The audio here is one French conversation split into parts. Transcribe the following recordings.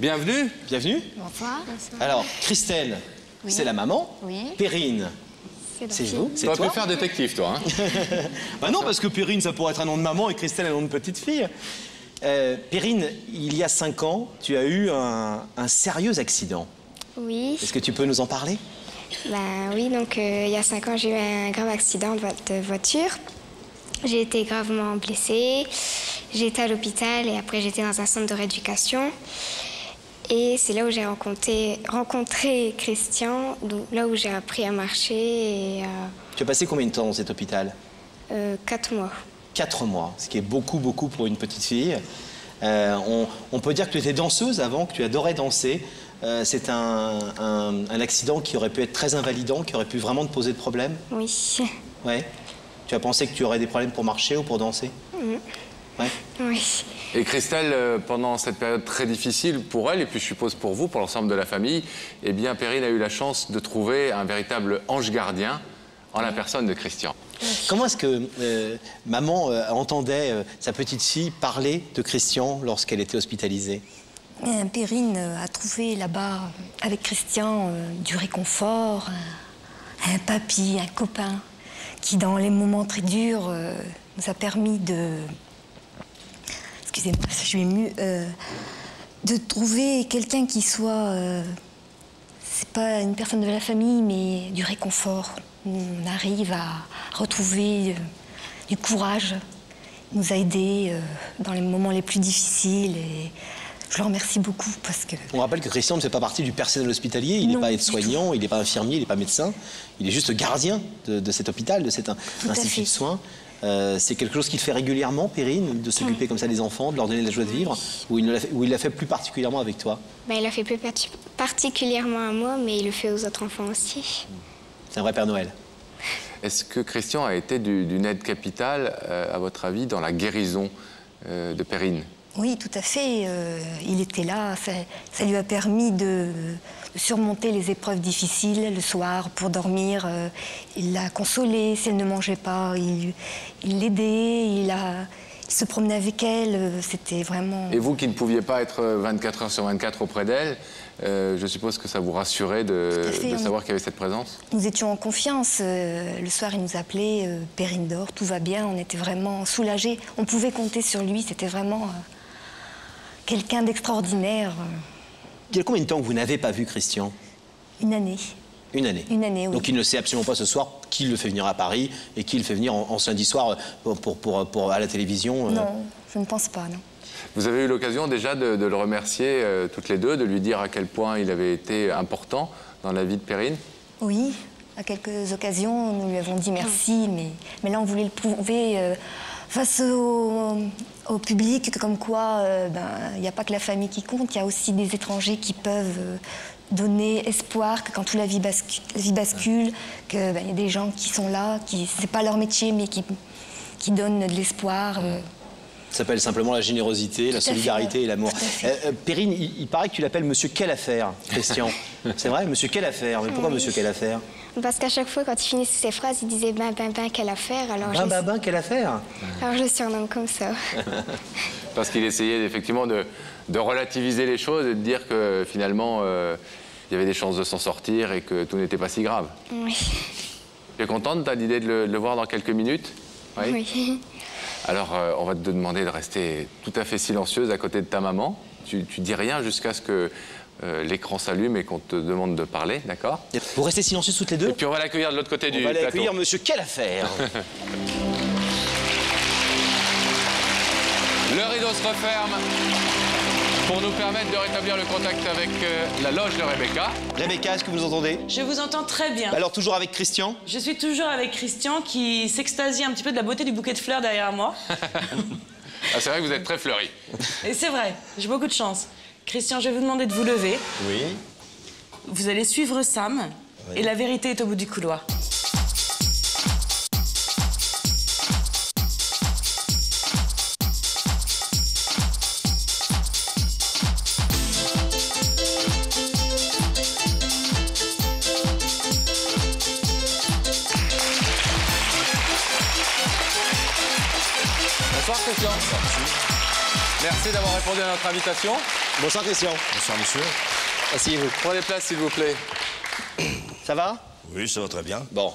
Bienvenue. Bienvenue. Bonsoir. Alors, Christelle, Oui. c'est la maman. Oui. Perrine, C'est c'est vous. Tu C'est aurais toi. pu faire détective, toi. Hein. Bah non, parce que Perrine, ça pourrait être un nom de maman et Christelle, un nom de petite fille. Perrine, il y a 5 ans, tu as eu un sérieux accident. Oui. Est-ce que tu peux nous en parler? Oui, donc il y a 5 ans, j'ai eu un grave accident de voiture. J'ai été gravement blessée. J'ai été à l'hôpital et après j'étais dans un centre de rééducation. Et c'est là où j'ai rencontré Christian, là où j'ai appris à marcher. Et, Tu as passé combien de temps dans cet hôpital? 4 mois. 4 mois, ce qui est beaucoup pour une petite fille. On peut dire que tu étais danseuse avant, que tu adorais danser. C'est un accident qui aurait pu être très invalidant, qui aurait pu vraiment te poser de problèmes? Oui. Ouais. Tu as pensé que tu aurais des problèmes pour marcher ou pour danser? Ouais. Oui. Et Christelle, pendant cette période très difficile pour elle, et puis je suppose pour vous, pour l'ensemble de la famille, eh bien, Perrine a eu la chance de trouver un véritable ange gardien en la personne de Christian. Comment est-ce que maman entendait sa petite fille parler de Christian lorsqu'elle était hospitalisée? Perrine a trouvé là-bas, avec Christian, du réconfort, un papy, un copain, qui, dans les moments très durs, nous a permis de... Excusez-moi, je suis émue. De trouver quelqu'un qui soit... c'est pas une personne de la famille, mais du réconfort. On arrive à retrouver du courage. Il nous a aidés dans les moments les plus difficiles. Et je le remercie beaucoup parce que... On rappelle que Christian ne fait pas partie du personnel hospitalier, il n'est pas aide-soignant, il n'est pas infirmier, il n'est pas médecin. Il est juste gardien de cet hôpital, de cet institut de soins. C'est quelque chose qu'il fait régulièrement, Perrine, de s'occuper comme ça des enfants, de leur donner la joie de vivre, ou il l'a fait plus particulièrement avec toi? Il l'a fait plus particulièrement à moi, mais il le fait aux autres enfants aussi. C'est un vrai Père Noël. Est-ce que Christian a été d'une aide capitale, à votre avis, dans la guérison de Perrine? Oui, tout à fait. Il était là. Ça lui a permis de surmonter les épreuves difficiles le soir pour dormir. Il l'a consolée si elle ne mangeait pas. Il l'aidait. Il se promenait avec elle. C'était vraiment... Et vous qui ne pouviez pas être 24 heures sur 24 auprès d'elle, je suppose que ça vous rassurait de savoir qu'il y avait cette présence? Nous étions en confiance. Le soir, il nous appelait Perrine dort, tout va bien. On était vraiment soulagés. On pouvait compter sur lui. C'était vraiment... quelqu'un d'extraordinaire. Il y a combien de temps que vous n'avez pas vu Christian? Une année. Une année. Une année, oui. Donc il ne sait absolument pas ce soir qui le fait venir à Paris et qui le fait venir en samedi soir à la télévision. Non, je ne pense pas, non. Vous avez eu l'occasion déjà de le remercier toutes les deux, de lui dire à quel point il avait été important dans la vie de Perrine? Oui, à quelques occasions, nous lui avons dit merci, mais là, on voulait le prouver face au public, comme quoi il n'y a pas que la famille qui compte, il y a aussi des étrangers qui peuvent donner espoir, que quand toute la vie bascule, qu'il y a des gens qui sont là, c'est pas leur métier, mais qui donnent de l'espoir. Ça s'appelle simplement la générosité, la solidarité et l'amour. Perrine, il paraît que tu l'appelles Monsieur Quelle Affaire, Christian. C'est vrai, Monsieur Quelle Affaire? Mais pourquoi Monsieur Quelle Affaire? Parce qu'à chaque fois, quand il finissait ses phrases, il disait quelle affaire. Alors Quelle Affaire? Alors je le surnomme comme ça. Parce qu'il essayait effectivement de relativiser les choses et de dire que finalement, il y avait des chances de s'en sortir et que tout n'était pas si grave. Oui. Tu es contente? Tu as l'idée de le voir dans quelques minutes? Oui. Alors, on va te demander de rester tout à fait silencieuse à côté de ta maman. Tu dis rien jusqu'à ce que l'écran s'allume et qu'on te demande de parler, d'accord? Vous restez silencieuses toutes les deux? Et puis on va l'accueillir de l'autre côté du plateau. On va l'accueillir Monsieur Quelle Affaire? Le rideau se referme pour nous permettre de rétablir le contact avec la loge de Rebecca. Rebecca, est-ce que vous nous entendez? Je vous entends très bien. Alors toujours avec Christian? Je suis toujours avec Christian qui s'extasie un petit peu de la beauté du bouquet de fleurs derrière moi. Ah, c'est vrai que vous êtes très fleuri. Et c'est vrai, j'ai beaucoup de chance. Christian, je vais vous demander de vous lever. Oui. Vous allez suivre Sam et la vérité est au bout du couloir. Bonsoir Christian. Merci d'avoir répondu à notre invitation. Bonsoir Christian. Bonsoir monsieur. Asseyez-vous. Prenez place, s'il vous plaît. Ça va? Oui, ça va très bien. Bon.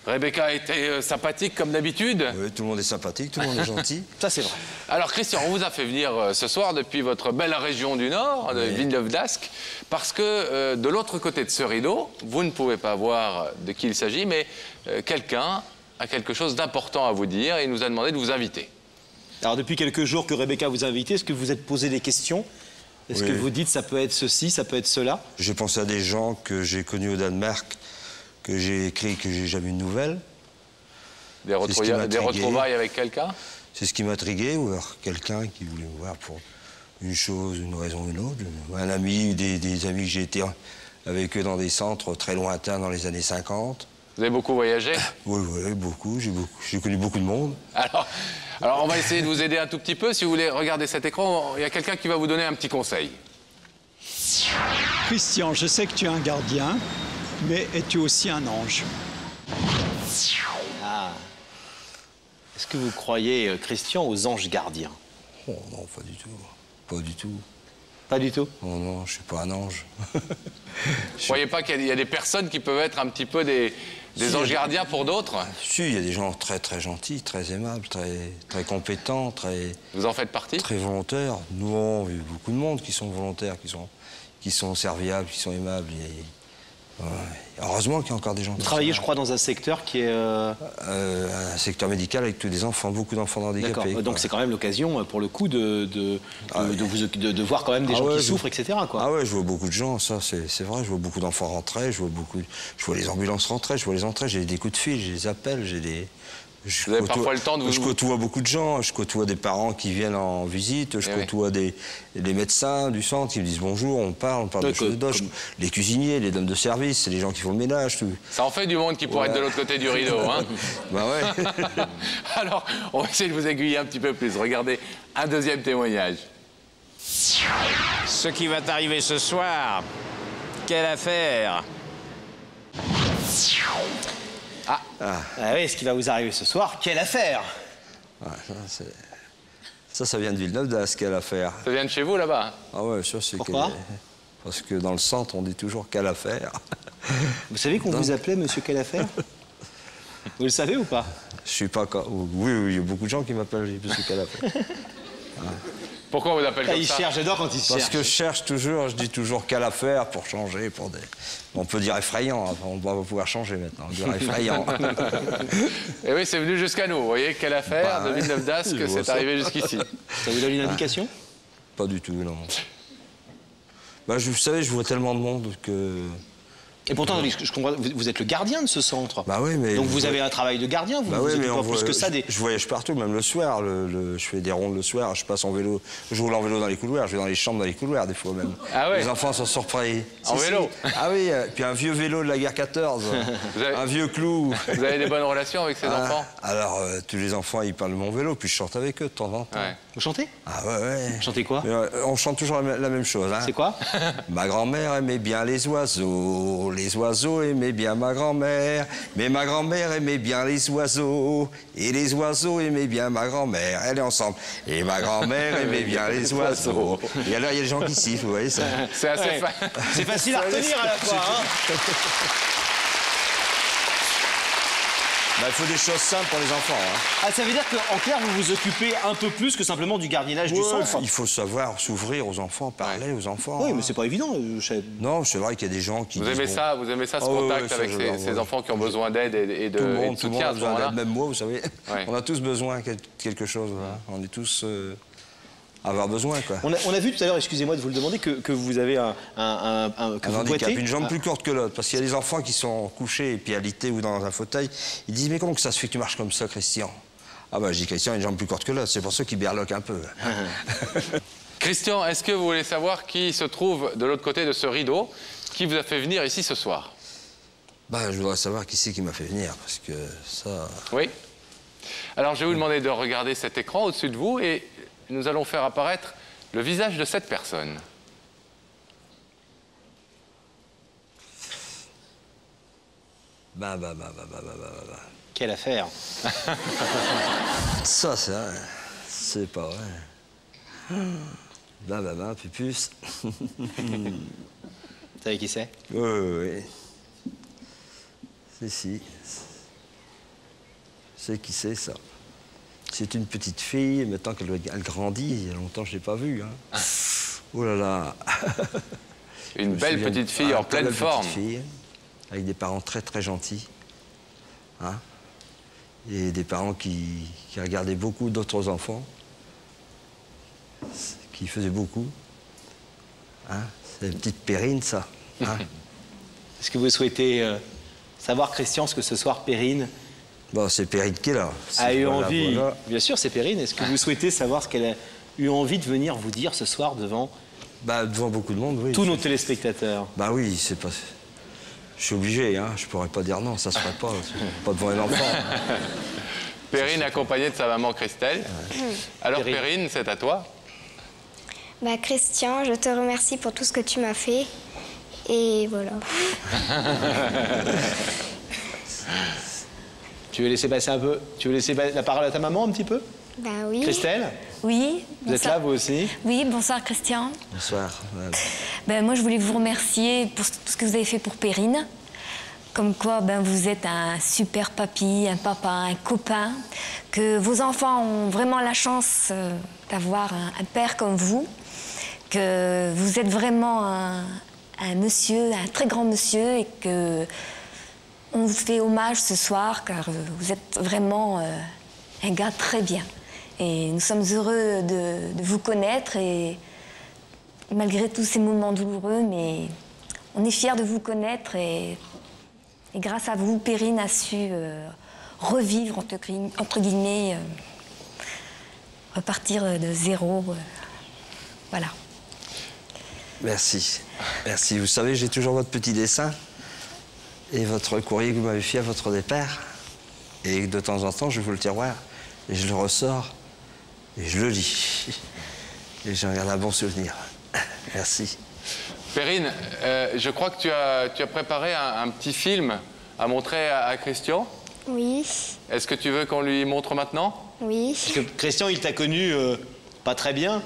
Rebecca a été sympathique comme d'habitude. Oui, tout le monde est sympathique, tout le monde est gentil. Ça, c'est vrai. Alors Christian, on vous a fait venir ce soir depuis votre belle région du Nord, de Villeneuve d'Ascq, parce que de l'autre côté de ce rideau, vous ne pouvez pas voir de qui il s'agit, mais quelqu'un a quelque chose d'important à vous dire et il nous a demandé de vous inviter. Alors, depuis quelques jours que Rebecca vous a invité, est-ce que vous êtes posé des questions? Est-ce que vous dites ça peut être ceci, ça peut être cela? J'ai pensé à des gens que j'ai connus au Danemark, que j'ai écrit, que j'ai jamais eu de nouvelles. Des retrouvailles avec quelqu'un? C'est ce qui m'intriguait, ou alors quelqu'un qui voulait me voir pour une chose, une raison ou une autre. Un ami, des amis que j'ai été avec eux dans des centres très lointains dans les années 50. Vous avez beaucoup voyagé? Oui, beaucoup. J'ai connu beaucoup de monde. Alors, on va essayer de vous aider un tout petit peu. Si vous voulez regarder cet écran, il y a quelqu'un qui va vous donner un petit conseil. Christian, je sais que tu es un gardien, mais es-tu aussi un ange? Ah. Est-ce que vous croyez, Christian, aux anges gardiens? Oh non, pas du tout. Pas du tout. Pas du tout? Oh non, je suis pas un ange. Vous ne croyez pas qu'il y a des personnes qui peuvent être un petit peu des anges gardiens pour d'autres? Si, il y a des gens très très gentils, très aimables, très compétents, Vous en faites partie? très volontaires. Non, il y a beaucoup de monde qui sont volontaires, qui sont serviables, qui sont aimables. Heureusement qu'il y a encore des gens. Vous travaillez, je crois, dans un secteur qui est... un secteur médical avec tous des enfants, beaucoup d'enfants handicapés. D'accord, donc c'est quand même l'occasion, pour le coup, de voir quand même des gens qui souffrent, etc. quoi. Ah ouais, je vois beaucoup de gens, ça c'est vrai, je vois beaucoup d'enfants rentrer, je vois les ambulances rentrer, je vois les entrées, j'ai des coups de fil, j'ai des appels, j'ai des... Vous avez parfois le temps de vous... Je côtoie beaucoup de gens, je côtoie des parents qui viennent en visite, je côtoie des médecins du centre qui me disent bonjour, on parle de choses d'autres. Les cuisiniers, les dames de service, c'est les gens qui font le ménage. Tout. Ça en fait du monde qui pourrait être de l'autre côté du rideau, hein. Bah ouais. Alors, on va essayer de vous aiguiller un petit peu plus. Regardez un deuxième témoignage. Ce qui va t'arriver ce soir, quelle affaire! Ah oui, ce qui va vous arriver ce soir, quelle affaire! Ça vient de Villeneuve d'Ascq, quelle affaire. Ça vient de chez vous, là-bas? Ah ouais, ça c'est... Pourquoi? Parce que dans le centre, on dit toujours quelle affaire. Vous savez qu'on vous appelait Monsieur Quelle affaire? Vous le savez ou pas? Je suis pas... Oui, il y a beaucoup de gens qui m'appellent Monsieur quelle affaire. Pourquoi on vous appelle comme Il ça? cherche, j'adore quand il cherche. Parce que je cherche toujours, je dis toujours quelle affaire pour changer, On peut dire effrayant, enfin, on va pouvoir changer maintenant, on dirait effrayant. Et oui, c'est venu jusqu'à nous, vous voyez, quelle affaire de Villeneuve d'Ascq, c'est arrivé jusqu'ici. Ça vous donne une indication? Pas du tout, non. Bah, vous savez, je vois tellement de monde que... Et pourtant, je comprends, vous êtes le gardien de ce centre. Bah oui, mais... Donc vous avez un travail de gardien, vous occupez pas plus que ça des... Je voyage partout, même le soir. Je fais des rondes le soir, je passe en vélo. Je roule en vélo dans les couloirs, je vais dans les chambres dans les couloirs des fois même. Ah ouais. Les enfants sont surpris. En vélo? Ah oui, puis un vieux vélo de la guerre 14, un vieux clou. Vous avez des bonnes relations avec ces enfants? Alors, tous les enfants, ils parlent de mon vélo, puis je chante avec eux de temps en temps. Ouais. Vous chantez? Ah ouais. Vous chantez quoi? Mais, on chante toujours la même chose. Hein. C'est quoi? Ma grand-mère aimait bien les oiseaux aimaient bien ma grand-mère, mais ma grand-mère aimait bien les oiseaux, et les oiseaux aimaient bien ma grand-mère. Elle est ensemble. Et ma grand-mère aimait bien les oiseaux. Et alors, il y a des gens qui sifflent, vous voyez ça? C'est assez C'est facile à retenir à la fois, hein. Bah, il faut des choses simples pour les enfants. Hein. Ah, ça veut dire qu'en clair, vous vous occupez un peu plus que simplement du gardiennage du centre. Il faut savoir s'ouvrir aux enfants, parler aux enfants. Oui, hein. mais c'est pas évident. Non, c'est vrai qu'il y a des gens qui... Vous aimez ça ce contact avec ces enfants qui ont besoin d'aide et de soutien à ce moment-là? Même moi, vous savez, on a tous besoin de quelque chose. Voilà. On est tous... avoir besoin, quoi. On a vu tout à l'heure, excusez-moi de vous le demander, que vous avez un handicap, une jambe plus courte que l'autre. Parce qu'il y a des enfants qui sont couchés et puis alités ou dans un fauteuil. Ils disent, mais comment que ça se fait que tu marches comme ça, Christian? Ah bah, je dis, Christian a une jambe plus courte que l'autre. C'est pour ça qu'il berloque un peu. Christian, est-ce que vous voulez savoir qui se trouve de l'autre côté de ce rideau, qui vous a fait venir ici ce soir? Bah, je voudrais savoir qui c'est qui m'a fait venir, parce que ça... Oui. Alors, je vais vous demander de regarder cet écran au-dessus de vous et nous allons faire apparaître le visage de cette personne. Quelle affaire? Ça, c'est pas vrai. Blablabla, pupus. Vous savez qui c'est? Oui. Si. C'est qui c'est, ça? C'est une petite fille, maintenant qu'elle grandit, il y a longtemps que je ne l'ai pas vue. Hein. Oh là là. Une belle petite fille en pleine forme. Petite fille, avec des parents très très gentils. Hein? Et des parents qui regardaient beaucoup d'autres enfants. Qui faisaient beaucoup. Hein? C'est une petite Perrine, ça. Hein? Est-ce que vous souhaitez savoir, Christian, ce que ce soir, Perrine Bon, c'est Perrine qui est là. A eu envie. Voilà. Bien sûr, c'est Perrine. Est-ce que vous souhaitez savoir ce qu'elle a eu envie de venir vous dire ce soir devant devant beaucoup de monde, oui. Tous nos téléspectateurs. Bah oui, c'est pas... Je suis obligé, hein. Je pourrais pas dire non, ça se ferait pas. Pas devant un enfant. Perrine accompagnée de sa maman Christelle. Ouais. Alors Perrine, c'est à toi. Bah, Christian, je te remercie pour tout ce que tu m'as fait. Et voilà. Tu veux laisser passer un peu? Tu veux laisser la parole à ta maman un petit peu? Bah oui. Christelle? Oui. Vous êtes là, vous aussi? Oui, bonsoir Christian. Bonsoir. Moi, je voulais vous remercier pour tout ce que vous avez fait pour Perrine. Comme quoi, vous êtes un super papy, un papa, un copain. Que vos enfants ont vraiment la chance d'avoir un père comme vous. Que vous êtes vraiment un monsieur, un très grand monsieur, et que on vous fait hommage ce soir, car vous êtes vraiment un gars très bien. Et nous sommes heureux de vous connaître, et malgré tous ces moments douloureux, mais on est fiers de vous connaître, et grâce à vous, Perrine a su revivre, entre guillemets, repartir de zéro. Voilà. Merci. Merci. Vous savez, j'ai toujours votre petit dessin et votre courrier que vous m'avez fait à votre départ. Et de temps en temps, je vous le tiroir et je le ressors et je le lis. Et j'en garde un bon souvenir. Merci. Perrine, je crois que tu as préparé un petit film à montrer à Christian. Oui. Est-ce que tu veux qu'on lui montre maintenant? Oui. Parce que Christian, il t'a connu pas très bien,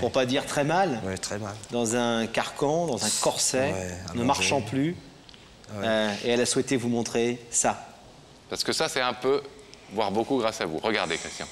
pour pas dire très mal. Oui, très mal. Dans un carcan, dans un corset, ne marchant plus. Et elle a souhaité vous montrer ça. Parce que ça, c'est un peu, voire beaucoup grâce à vous. Regardez, Christian.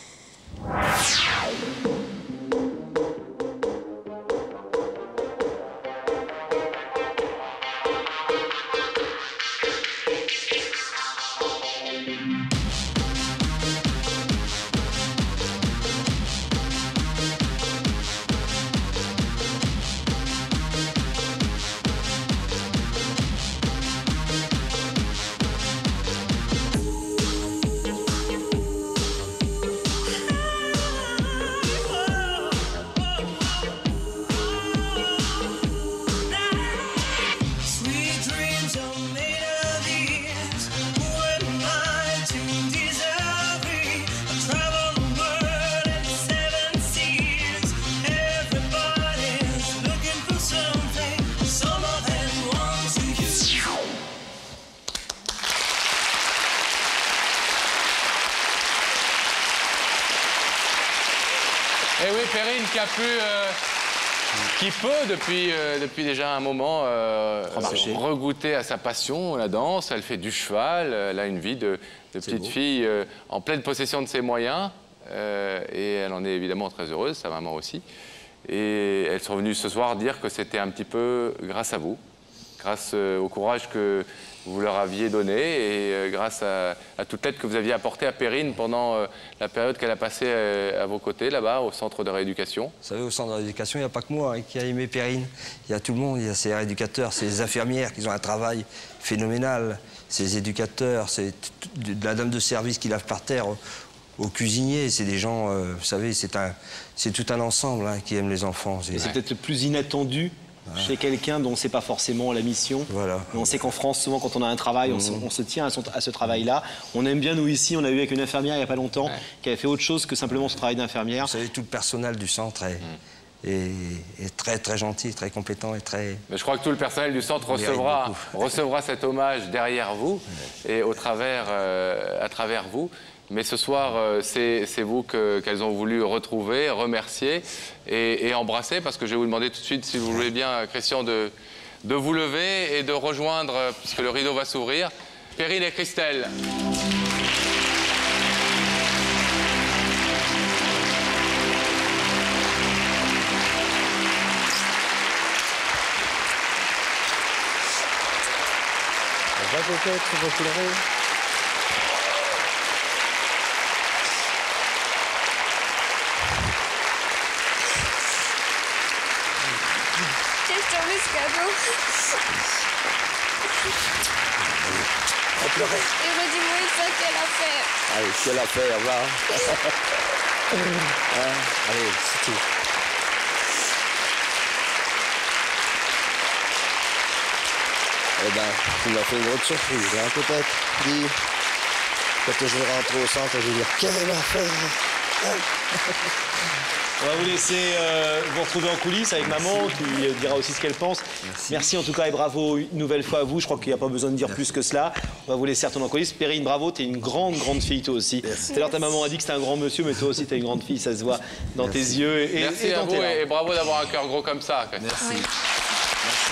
Et oui, Perrine qui peut, depuis déjà un moment, regoûter à sa passion, la danse. Elle fait du cheval, elle a une vie de petite fille en pleine possession de ses moyens. Et elle en est évidemment très heureuse, sa maman aussi. Et elles sont venues ce soir dire que c'était un petit peu grâce à vous, grâce au courage que vous leur aviez donné et grâce à toute l'aide que vous aviez apportée à Perrine pendant la période qu'elle a passée à vos côtés, là-bas, au centre de rééducation. Vous savez, au centre de rééducation, il n'y a pas que moi qui a aimé Perrine. Il y a tout le monde, il y a ces rééducateurs, ces infirmières qui ont un travail phénoménal, ces éducateurs, c'est de la dame de service qui lave par terre aux cuisiniers. C'est des gens, vous savez, c'est tout un ensemble qui aime les enfants. C'est peut-être le plus inattendu chez quelqu'un dont c'est pas forcément la mission. Voilà. Mais on sait qu'en France, souvent, quand on a un travail, on se tient à ce travail-là. On aime bien, nous, ici, on a eu avec une infirmière il n'y a pas longtemps, qui avait fait autre chose que simplement son travail d'infirmière. Vous savez, tout le personnel du centre est très, très gentil, très compétent et très... Mais je crois que tout le personnel du centre recevra cet hommage derrière vous et à travers vous. Mais ce soir, c'est vous qu'elles ont voulu retrouver, remercier et embrasser, parce que je vais vous demander tout de suite, si vous voulez bien, Christian, de vous lever et de rejoindre, puisque le rideau va s'ouvrir, Perrine et Christelle. Va peut-être, tu vas pleurer. J'ai tombé ce cadeau. Va pleurer. Et redis-moi une fois quelle affaire. Allez, quelle affaire, va. Hein, allez, c'est tout. Eh ben, tu m'as fait une autre surprise, hein, peut-être. Dis, quand je vais rentrer au centre, je vais dire, quelle affaire. On va vous laisser vous retrouver en coulisses avec maman, qui dira aussi ce qu'elle pense. Merci en tout cas et bravo une nouvelle fois à vous. Je crois qu'il n'y a pas besoin de dire plus que cela. On va vous laisser retourner en coulisses. Perrine, bravo, t'es une grande fille toi aussi. Tout à l'heure ta maman a dit que c'était un grand monsieur, mais toi aussi t'es une grande fille, ça se voit dans tes yeux. Merci à vous et bravo d'avoir un cœur gros comme ça. Merci. Oui. Merci.